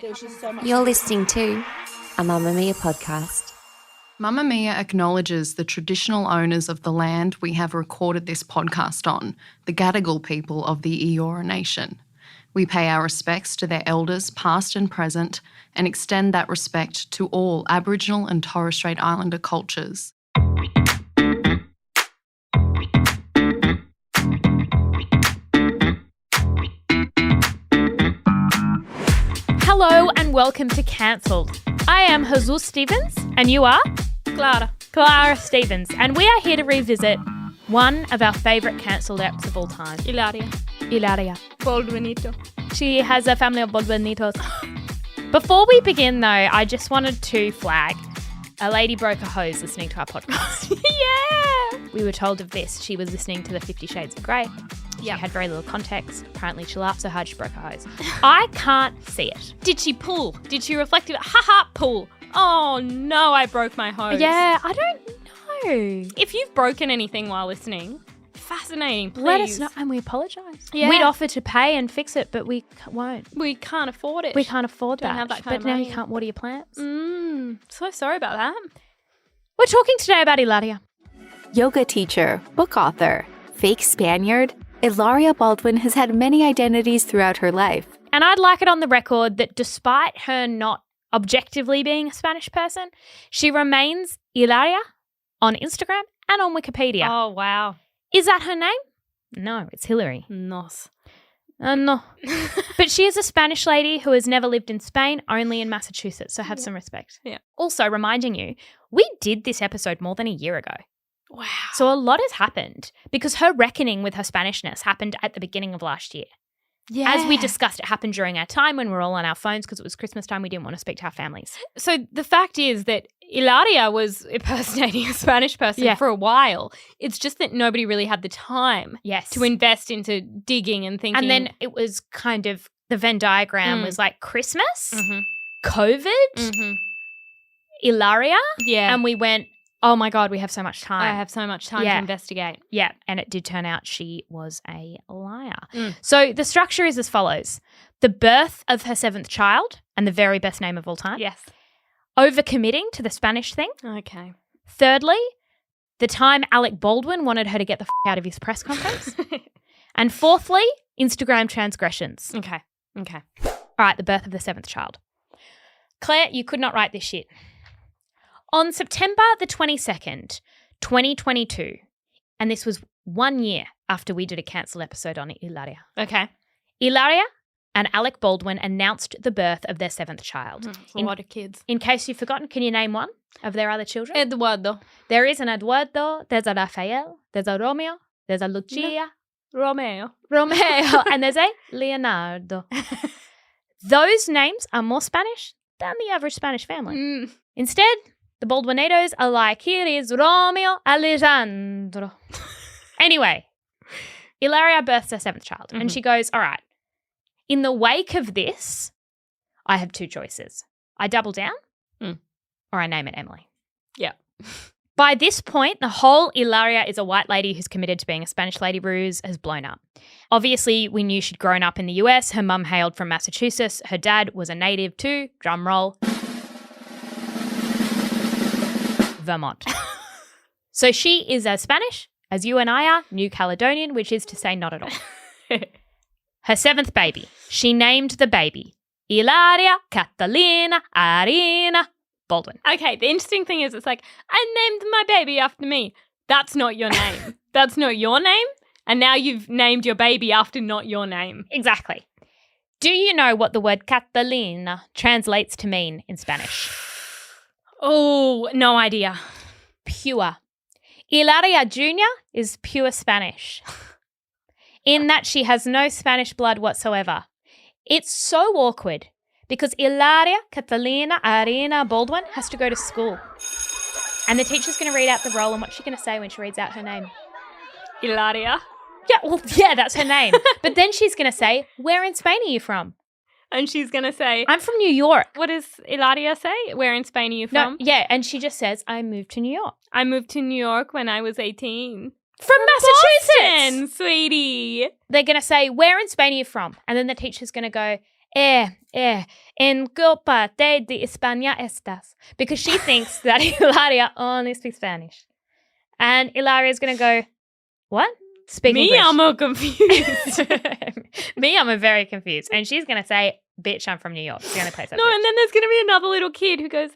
There was just so much. You're listening to a Mamamia podcast. Mamamia acknowledges the traditional owners of the land we have recorded this podcast on, the Gadigal people of the Eora Nation. We pay our respects to their elders, past and present, and extend that respect to all Aboriginal and Torres Strait Islander cultures. Hello and welcome to Cancelled. I am Jesus Stevens and you are? Clara Stevens, and we are here to revisit one of our favourite cancelled acts of all time. Hilaria Baldwinito. She has a family of Baldwinitos. Before we begin though, I just wanted to flag a lady broke a hose listening to our podcast. Yeah. We were told of this. She was listening to the 50 Shades of Grey. She had very little context. Apparently she laughed so hard she broke her hose. I can't see it. Did she pull? Did she reflect it? Ha, pull. Oh no, I broke my hose. Yeah, I don't know. If you've broken anything while listening, fascinating, please. Let us know, and we apologise. Yeah. We'd offer to pay and fix it, but we won't. We can't afford it. We can't afford Don't that. have that kind but of now money. you can't water your plants. So sorry about that. We're talking today about Hilaria. Yoga teacher, book author, fake Spaniard, Hilaria Baldwin has had many identities throughout her life. And I'd like it on the record that despite her not objectively being a Spanish person, she remains Hilaria on Instagram and on Wikipedia. Oh, wow. Is that her name? No, it's Hillary. Nos. No. But she is a Spanish lady who has never lived in Spain, only in Massachusetts, so have some respect. Yeah. Also, reminding you, we did this episode more than a year ago. Wow. So a lot has happened because her reckoning with her Spanishness happened at the beginning of last year. Yeah. As we discussed, it happened during our time when we were all on our phones because it was Christmas time. We didn't want to speak to our families. So the fact is that Hilaria was impersonating a Spanish person for a while. It's just that nobody really had the time to invest into digging and thinking. And then it was kind of, the Venn diagram was like Christmas, Mm-hmm. COVID, Hilaria. Yeah. And we went, oh my God, we have so much time. I have so much time to investigate. Yeah, and it did turn out she was a liar. So the structure is as follows. The birth of her seventh child, and the very best name of all time. Yes. Overcommitting to the Spanish thing. Okay. Thirdly, the time Alec Baldwin wanted her to get the out of his press conference. And fourthly, Instagram transgressions. Okay. All right, the birth of the seventh child. Claire, you could not write this shit. On September the 22nd, 2022, and this was 1 year after we did a cancel episode on Hilaria. Okay. Hilaria and Alec Baldwin announced the birth of their seventh child. It's a lot of kids. In case you've forgotten, can you name one of their other children? Eduardo. There is an Eduardo, there's a Rafael, there's a Romeo, there's a Lucia, Romeo. and there's a Leonardo. Those names are more Spanish than the average Spanish family. Instead, the Baldwinitos are like, here is Romeo Alejandro. Anyway, Hilaria births her seventh child, and she goes, all right, in the wake of this, I have two choices. I double down or I name it Emily. Yeah. By this point, the whole Hilaria is a white lady who's committed to being a Spanish lady ruse has blown up. Obviously, we knew she'd grown up in the US. Her mum hailed from Massachusetts. Her dad was a native too, drum roll, Vermont. So she is as Spanish as you and I are, New Caledonian, which is to say not at all. Her seventh baby. She named the baby Hilaria Catalina Arena Baldwin. Okay, the interesting thing is it's like, I named my baby after me. That's not your name. That's not your name. And now you've named your baby after not your name. Exactly. Do you know what the word Catalina translates to mean in Spanish? Oh, no idea. Pure. Hilaria Jr. is pure Spanish in that she has no Spanish blood whatsoever. It's so awkward because Hilaria Catalina Arena Baldwin has to go to school. And the teacher's going to read out the roll, and what's she going to say when she reads out her name? Hilaria. Yeah, that's her name. But then she's going to say, where in Spain are you from? And she's going to say, I'm from New York. What does Hilaria say? Where in Spain are you from? No, yeah, and she just says, I moved to New York. I moved to New York when I was 18. From Massachusetts. Boston, sweetie. They're going to say, where in Spain are you from? And then the teacher's going to go, en qué parte de España estás? Because she thinks that Hilaria only speaks Spanish. And Hilaria's going to go, what? Speak English. I'm all confused. I'm very confused. And she's going to say, bitch, I'm from New York. It's the only place I've No, been. and then there's going to be another little kid who goes,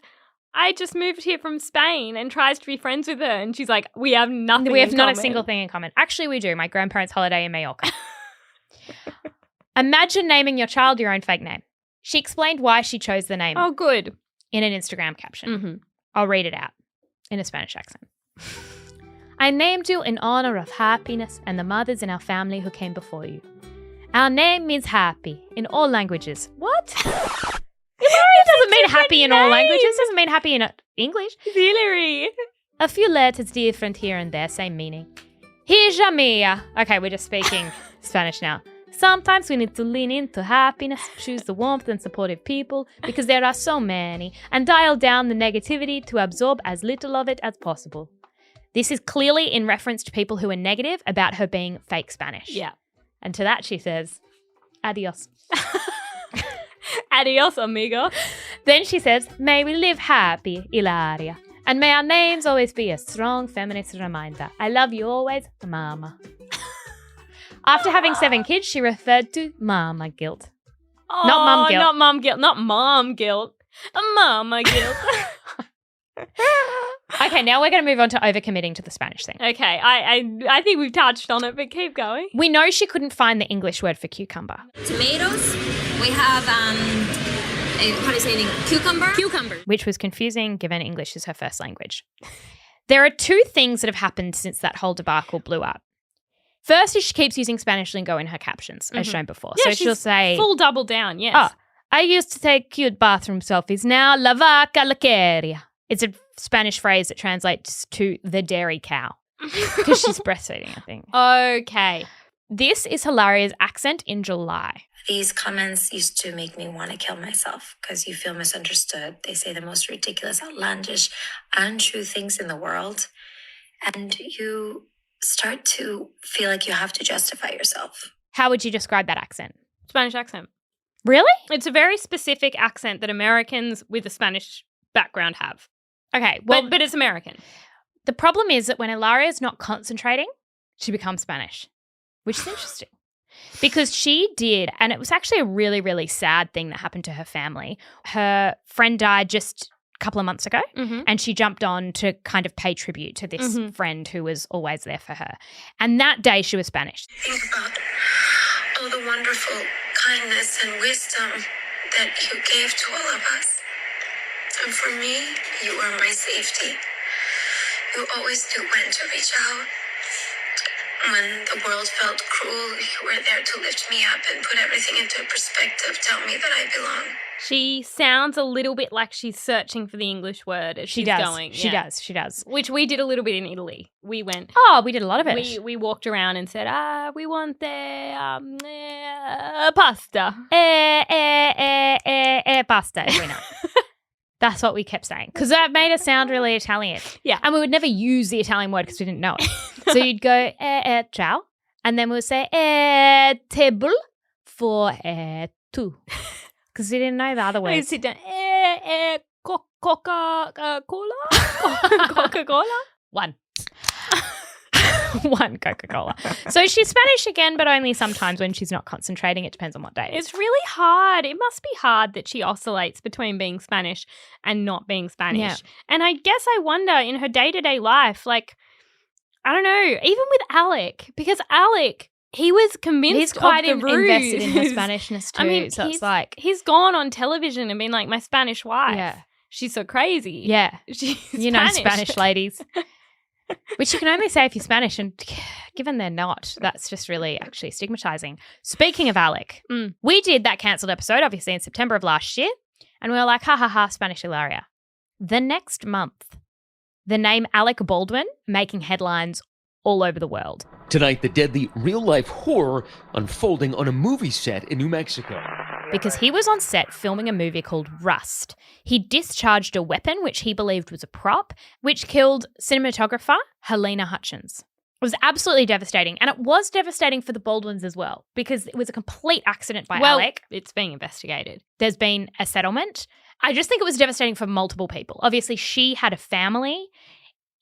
I just moved here from Spain, and tries to be friends with her. And she's like, we have nothing We have in not common. a single thing in common. Actually, we do. My grandparents' holiday in Mallorca. Imagine naming your child your own fake name. She explained why she chose the name Oh, good. in an Instagram caption. Mm-hmm. I'll read it out in a Spanish accent. I named you in honor of happiness and the mothers in our family who came before you. Our name means happy in all languages. What? It doesn't mean happy in all languages. It doesn't mean happy in English. Hillary. A few letters different here and there, same meaning. Hija mía. Okay, we're just speaking Spanish now. Sometimes we need to lean into happiness, choose the warmth and supportive people because there are so many, and dial down the negativity to absorb as little of it as possible. This is clearly in reference to people who are negative about her being fake Spanish. Yeah. And to that she says, adios. Adios, amigo. Then she says, may we live happy, Hilaria. And may our names always be a strong feminist reminder. I love you always, Mama. After having 7 kids, she referred to Mama guilt. Oh, Not mum guilt. Not mum guilt. Not mom guilt. Mama guilt. Okay, now we're going to move on to overcommitting to the Spanish thing. Okay, I think we've touched on it, but keep going. We know she couldn't find the English word for cucumber. Tomatoes. We have, how do you say it? Cucumber. Cucumber. Which was confusing given English is her first language. There are 2 things that have happened since that whole debacle blew up. First is she keeps using Spanish lingo in her captions, as shown before. Yeah, so she'll say, full double down, yes. oh, I used to take cute bathroom selfies. Now, la vaca la quería. It's a Spanish phrase that translates to the dairy cow because she's breastfeeding, I think. Okay. This is Hilaria's accent in July. These comments used to make me want to kill myself because you feel misunderstood. They say the most ridiculous, outlandish, untrue things in the world. And you start to feel like you have to justify yourself. How would you describe that accent? Spanish accent. Really? It's a very specific accent that Americans with a Spanish background have. Okay, well, But it's American. the problem is that when Hilaria's not concentrating, she becomes Spanish, which is interesting. Because she did, and it was actually a really, really sad thing that happened to her family. Her friend died just a couple of months ago, and she jumped on to kind of pay tribute to this friend who was always there for her. And that day she was Spanish. Think about all the wonderful kindness and wisdom that you gave to all of us. And for me, you were my safety. You always knew when to reach out. When the world felt cruel, you were there to lift me up and put everything into perspective, tell me that I belong. She sounds a little bit like she's searching for the English word as she's going. She does. Which we did a little bit in Italy. We went. Oh, we did a lot of it. We walked around and said, we want the pasta. Pasta every night. That's what we kept saying because that made us sound really Italian. Yeah. And we would never use the Italian word because we didn't know it. So you'd go, ciao. And then we would say, table for two. Because we didn't know the other We words. sit down, Coca-Cola? Coca-Cola? One. One Coca-Cola. So she's Spanish again, but only sometimes when she's not concentrating. It depends on what day it is. It's really hard. It must be hard that she oscillates between being Spanish and not being Spanish. Yeah. And I guess I wonder in her day-to-day life, like, I don't know, even with Alec, because Alec, he was convinced He's quite of the ruse. invested in her Spanishness too. I mean, so it's like, he's gone on television and been like, my Spanish wife. yeah. She's so crazy. Yeah. She's You know, Spanish ladies. Which you can only say if you're Spanish, and given they're not, that's just really actually stigmatizing. Speaking of Alec, we did that cancelled episode, obviously, in September of last year, and we were like, ha ha ha, Spanish Hilaria. The next month, the name Alec Baldwin making headlines all over the world. Tonight, the deadly real-life horror unfolding on a movie set in New Mexico. Because he was on set filming a movie called Rust. He discharged a weapon, which he believed was a prop, which killed cinematographer Helena Hutchins. It was absolutely devastating. And it was devastating for the Baldwins as well because it was a complete accident by Alec. It's being investigated. There's been a settlement. I just think it was devastating for multiple people. Obviously, she had a family.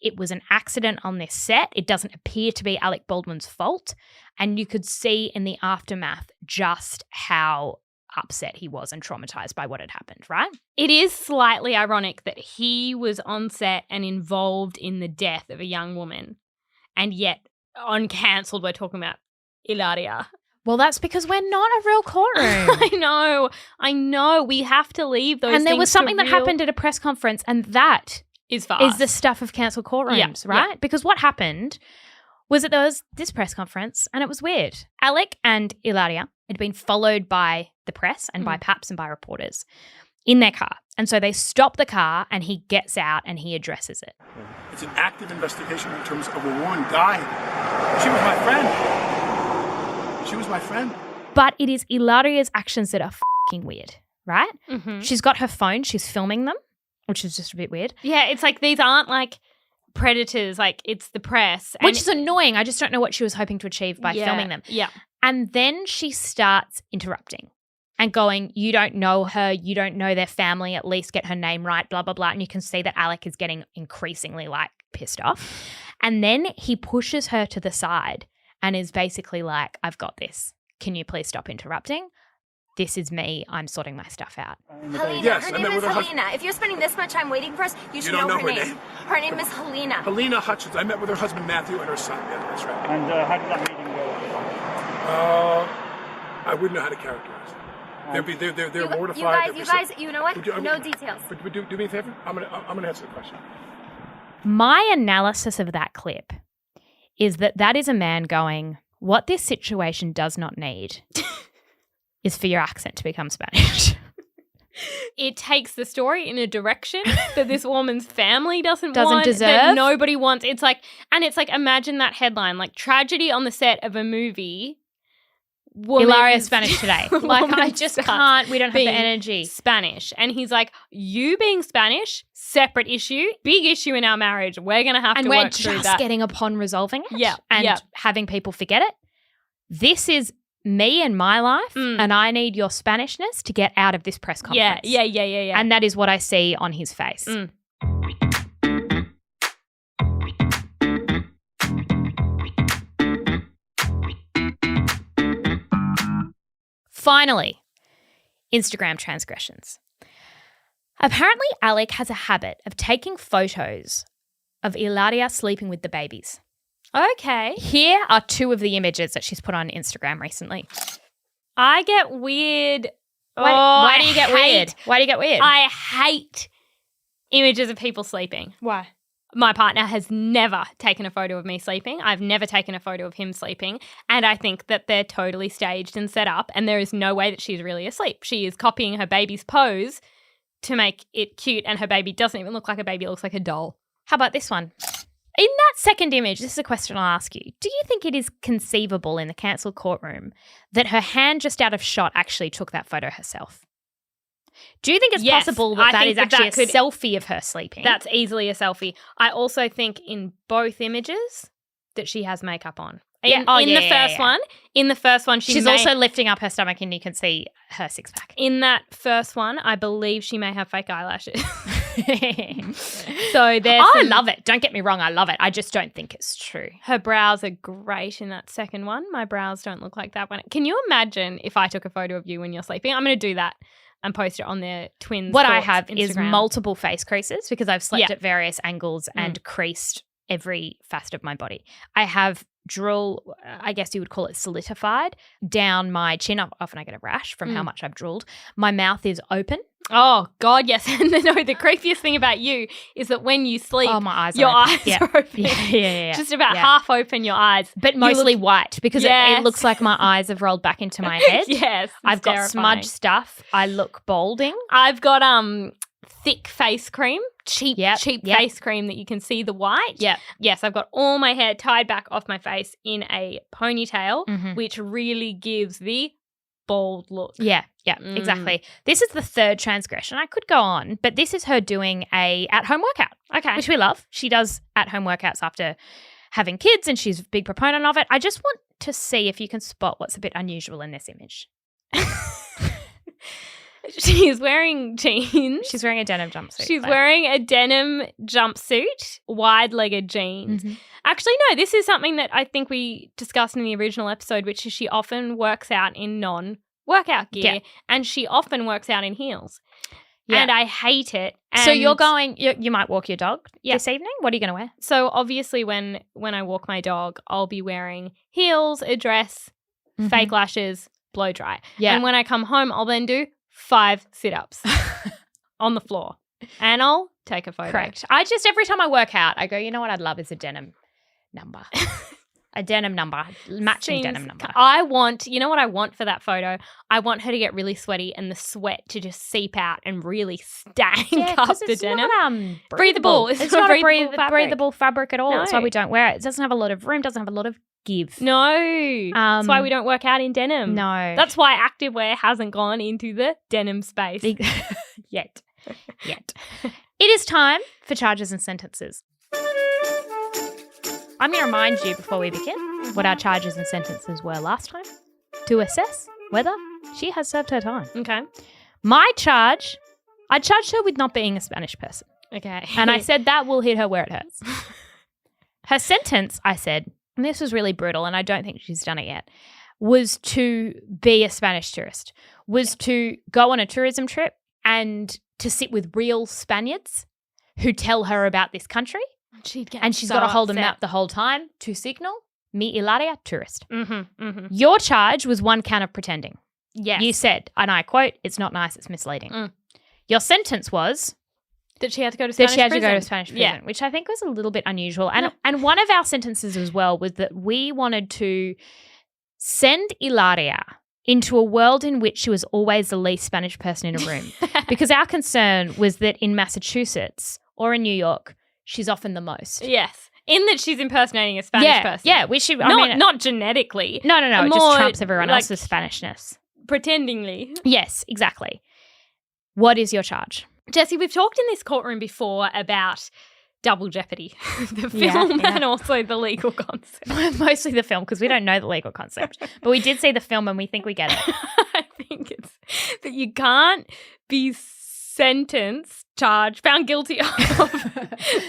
It was an accident on this set. It doesn't appear to be Alec Baldwin's fault. And you could see in the aftermath just how upset he was and traumatized by what had happened, right? It is slightly ironic that he was on set and involved in the death of a young woman. And yet, on Cancelled, we're talking about Hilaria. Well, that's because we're not a real courtroom. I know. We have to leave those things. And there was something that happened at a press conference, and that is the stuff of cancelled courtrooms, right? Yeah. Because what happened was that there was this press conference, and it was weird. Alec and Hilaria had been followed by the press and by Paps and by reporters in their car. And so they stop the car, and he gets out and he addresses it. It's an active investigation in terms of a woman died. She was my friend. But it is Hilaria's actions that are f***ing weird, right? Mm-hmm. She's got her phone. She's filming them, which is just a bit weird. Yeah, it's like these aren't like predators. Like it's the press. Which is annoying. I just don't know what she was hoping to achieve by filming them. Yeah. And then she starts interrupting and going, you don't know her, you don't know their family, at least get her name right, blah, blah, blah. And you can see that Alec is getting increasingly like pissed off. And then he pushes her to the side and is basically like, I've got this. Can you please stop interrupting? This is me. I'm sorting my stuff out. Helena. Yes, her name is Helena. If you're spending this much time waiting for us, you should know her name. Her name is Helena. Helena Hutchins. I met with her husband, Matthew, and her son. Yeah, that's right. And how did that meeting go? I wouldn't know how to characterize it. They're mortified. You guys, you know what? No details. But do me a favor. I'm gonna answer the question. My analysis of that clip is that is a man going, what this situation does not need is for your accent to become Spanish. It takes the story in a direction that this woman's family doesn't deserve. That nobody wants. It's like imagine that headline, like tragedy on the set of a movie. Hilaria Spanish today. Like I just can't, we don't have the energy. Spanish. And he's like, you being Spanish, separate issue, big issue in our marriage. We're going to have to work through that. And we're just getting upon resolving it. Yeah. And having people forget it. This is me and my life, and I need your Spanishness to get out of this press conference. Yeah. And that is what I see on his face. Finally, Instagram transgressions. Apparently, Alec has a habit of taking photos of Hilaria sleeping with the babies. Okay. Here are two of the images that she's put on Instagram recently. I get weird. Why do you get weird? Why do you get weird? I hate images of people sleeping. Why? My partner has never taken a photo of me sleeping. I've never taken a photo of him sleeping. And I think that they're totally staged and set up, and there is no way that she's really asleep. She is copying her baby's pose to make it cute, and her baby doesn't even look like a baby. It looks like a doll. How about this one? In that second image, this is a question I'll ask you. Do you think it is conceivable in the cancelled courtroom that her hand just out of shot actually took that photo herself? Do you think it's possible that is actually a selfie of her sleeping? That's easily a selfie. I also think in both images that she has makeup on. In the first one, she's also lifting up her stomach and you can see her six pack. In that first one, I believe she may have fake eyelashes. So there's I love it. Don't get me wrong, I love it. I just don't think it's true. Her brows are great in that second one. My brows don't look like that one. Can you imagine if I took a photo of you when you're sleeping? I'm going to do that and post it on their twins. What I have Instagram is multiple face creases because I've slept at various angles and creased every facet of my body. I have drool, I guess you would call it solidified, down my chin. Often I get a rash from how much I've drooled. My mouth is open. Oh, God, yes. And the creepiest thing about you is that when you sleep, my eyes your are eyes are open. Yeah. Just about half open your eyes. But mostly white because it looks like my eyes have rolled back into my head. Yes. I've got smudge stuff. I look balding. I've got thick face cream, cheap face cream that you can see the white. Yeah. Yes, I've got all my hair tied back off my face in a ponytail, which really gives the bald look. Yeah, exactly. This is the third transgression. I could go on, but this is her doing a at-home workout. Okay. Which we love. She does at-home workouts after having kids and she's a big proponent of it. I just want to see if you can spot what's a bit unusual in this image. She's wearing jeans. She's wearing a denim jumpsuit. She's wearing a denim jumpsuit, wide-legged jeans. Mm-hmm. Actually, no, this is something that I think we discussed in the original episode, which is she often works out in non-workout gear and she often works out in heels. Yeah. And I hate it. And so you're going, you might walk your dog this evening? What are you going to wear? So obviously when I walk my dog, I'll be wearing heels, a dress, fake lashes, blow dry. Yeah. And when I come home, I'll then do 5 sit-ups on the floor and I'll take a photo. Correct. Every time I work out, I go, you know what I'd love is a denim number. A denim number, matching denim number. You know what I want for that photo? I want her to get really sweaty and the sweat to just seep out and really stank up the denim. Not, breathable. It's not a breathable fabric at all. No. That's why we don't wear it. It doesn't have a lot of room, doesn't have a lot of give. No. That's why we don't work out in denim. No. That's why activewear hasn't gone into the denim space. Yet. It is time for charges and sentences. I'm going to remind you before we begin what our charges and sentences were last time to assess whether she has served her time. Okay. My charge, I charged her with not being a Spanish person. Okay. And I said that will hit her where it hurts. Her sentence, I said, and this was really brutal and I don't think she's done it yet, was to be a Spanish tourist, was to go on a tourism trip and to sit with real Spaniards who tell her about this country. And she's got to hold a map the whole time to signal, me Hilaria, tourist. Your charge was 1 count of pretending. Yes. You said, and I quote, it's not nice, it's misleading. Your sentence was that she had to go to Spanish prison. Which I think was a little bit unusual. And one of our sentences as well was that we wanted to send Hilaria into a world in which she was always the least Spanish person in a room. Because our concern was that in Massachusetts or in New York, she's often the most. Yes. In that she's impersonating a Spanish person. Yeah, we should. Not genetically. No. It just trumps everyone else's Spanishness. Pretendingly. Yes, exactly. What is your charge? Jessie, we've talked in this courtroom before about Double Jeopardy, the film and also the legal concept. Mostly the film because we don't know the legal concept. But we did see the film and we think we get it. I think it's that you can't be found guilty of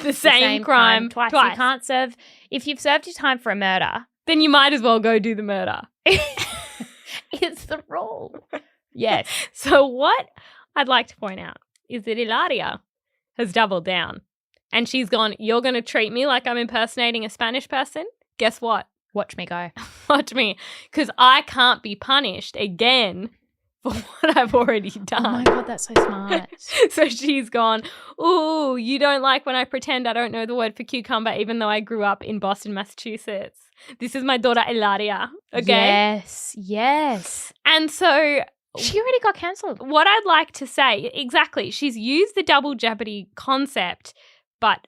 the same crime twice. You can't serve, if you've served your time for a murder, then you might as well go do the murder. It's the rule. Yes. So what I'd like to point out is that Hilaria has doubled down and she's gone, you're going to treat me like I'm impersonating a Spanish person? Guess what? Watch me go. Watch me. Because I can't be punished again for what I've already done. Oh my God, that's so smart. So she's gone, ooh, you don't like when I pretend I don't know the word for cucumber even though I grew up in Boston, Massachusetts. This is my daughter Hilaria, okay? Yes. And so she already got cancelled. What I'd like to say, exactly, she's used the double jeopardy concept, but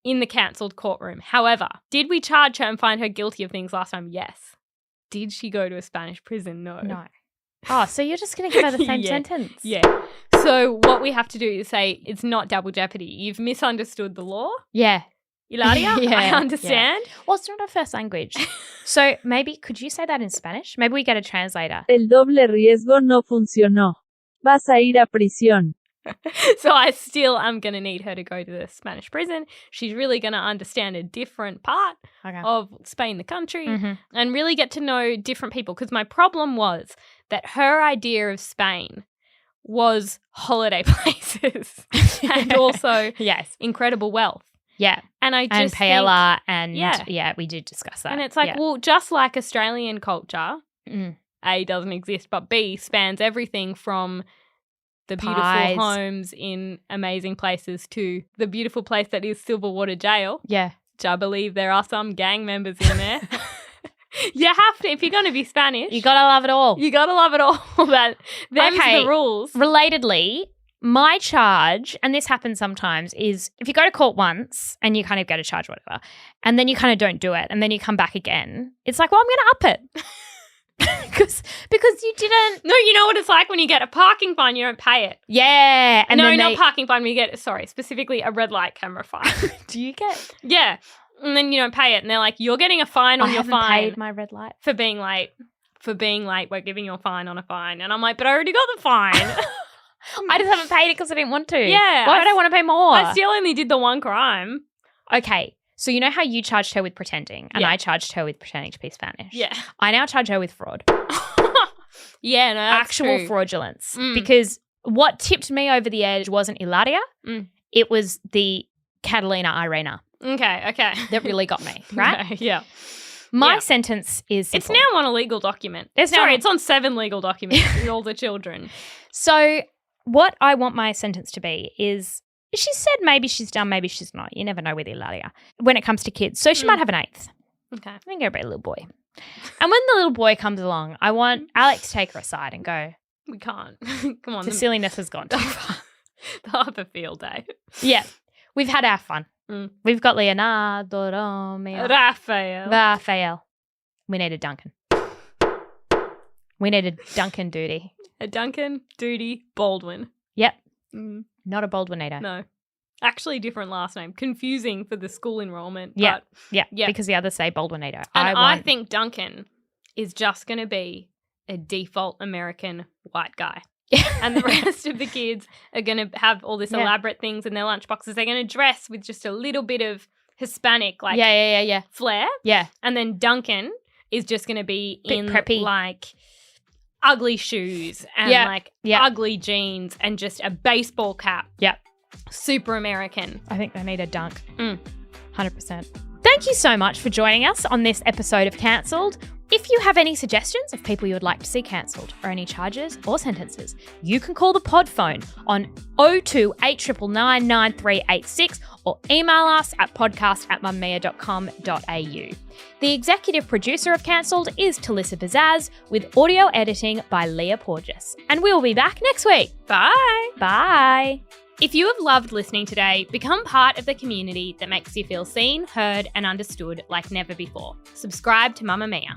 in the cancelled courtroom. However, did we charge her and find her guilty of things last time? Yes. Did she go to a Spanish prison? No. Oh, so you're just going to give her the same sentence? Yeah. So what we have to do is say it's not double jeopardy. You've misunderstood the law. Yeah. Hilaria, I understand. Yeah. Well, it's not our first language. So maybe, could you say that in Spanish? Maybe we get a translator. El doble riesgo no funcionó. Vas a ir a prisión. So I still am going to need her to go to the Spanish prison. She's really going to understand a different part of Spain, the country, and really get to know different people. Because my problem was that her idea of Spain was holiday places and also incredible wealth. Yeah. And I just paella and we did discuss that. And it's like, well, just like Australian culture, A, doesn't exist, but B, spans everything from the beautiful homes in amazing places to the beautiful place that is Silverwater Jail. Yeah. Which I believe there are some gang members in there. You have to, if you're going to be Spanish. You got to love it all. You got to love it all. Them's the rules. Relatedly, my charge, and this happens sometimes, is if you go to court once and you kind of get a charge, whatever, and then you kind of don't do it and then you come back again, it's like, well, I'm going to up it. Because you didn't. No, you know what it's like when you get a parking fine, you don't pay it. Yeah. And not parking fine, when you get, specifically a red light camera fine. Do you get? Yeah. And then you don't pay it. And they're like, you're getting a fine on I your haven't fine paid my red light. for being late. For being late, we're giving you a fine on a fine. And I'm like, but I already got the fine. I just haven't paid it because I didn't want to. Yeah. Why would I want to pay more? I still only did the one crime. Okay. So you know how you charged her with pretending and Yeah. I charged her with pretending to be Spanish? Yeah. I now charge her with fraud. Yeah, no, that's Actual true. fraudulence. Mm. Because what tipped me over the edge wasn't Hilaria. Mm. It was the Catalina Irena Okay. that really got me, right? Okay, yeah. My Yeah. sentence is It's simple. now on a legal document. It's now Sorry, on- it's on 7 legal documents with all the children. So what I want my sentence to be is she said maybe she's done, maybe she's not. You never know with Hilaria when it comes to kids. So she might have an 8th. Okay. I think every little boy. And when the little boy comes along, I want Alec to take her aside and go, We can't. Come on. the silliness has gone too far. They'll have a field day. Yeah. We've had our fun. Mm. We've got Leonardo, Romeo, Raphael. We need a Duncan. We need a Duncan duty. A Duncan, Duty, Baldwin. Yep. Mm, Not a Baldwinito. no. Actually, different last name. Confusing for the school enrollment. Yeah. But, Yeah. Yeah. Because the others say Baldwinito. and I want think Duncan is just going to be a default American white guy. And the rest of the kids are going to have all this Yeah. elaborate things in their lunchboxes. They're going to dress with just a little bit of Hispanic yeah. flair. Yeah. And then Duncan is just going to be Bit in preppy. like ugly shoes and Yeah. ugly jeans and just a baseball cap. Yep. Super American. I think they need a dunk. Mm. 100%. Thank you so much for joining us on this episode of Cancelled. If you have any suggestions of people you would like to see cancelled or any charges or sentences, you can call the pod phone on 0289999386 or email us at podcast@mamamia.com.au. The executive producer of Cancelled is Talissa Bazaz with audio editing by Leah Porges. And we'll be back next week. Bye. Bye. If you have loved listening today, become part of the community that makes you feel seen, heard, and understood like never before. Subscribe to Mamamia.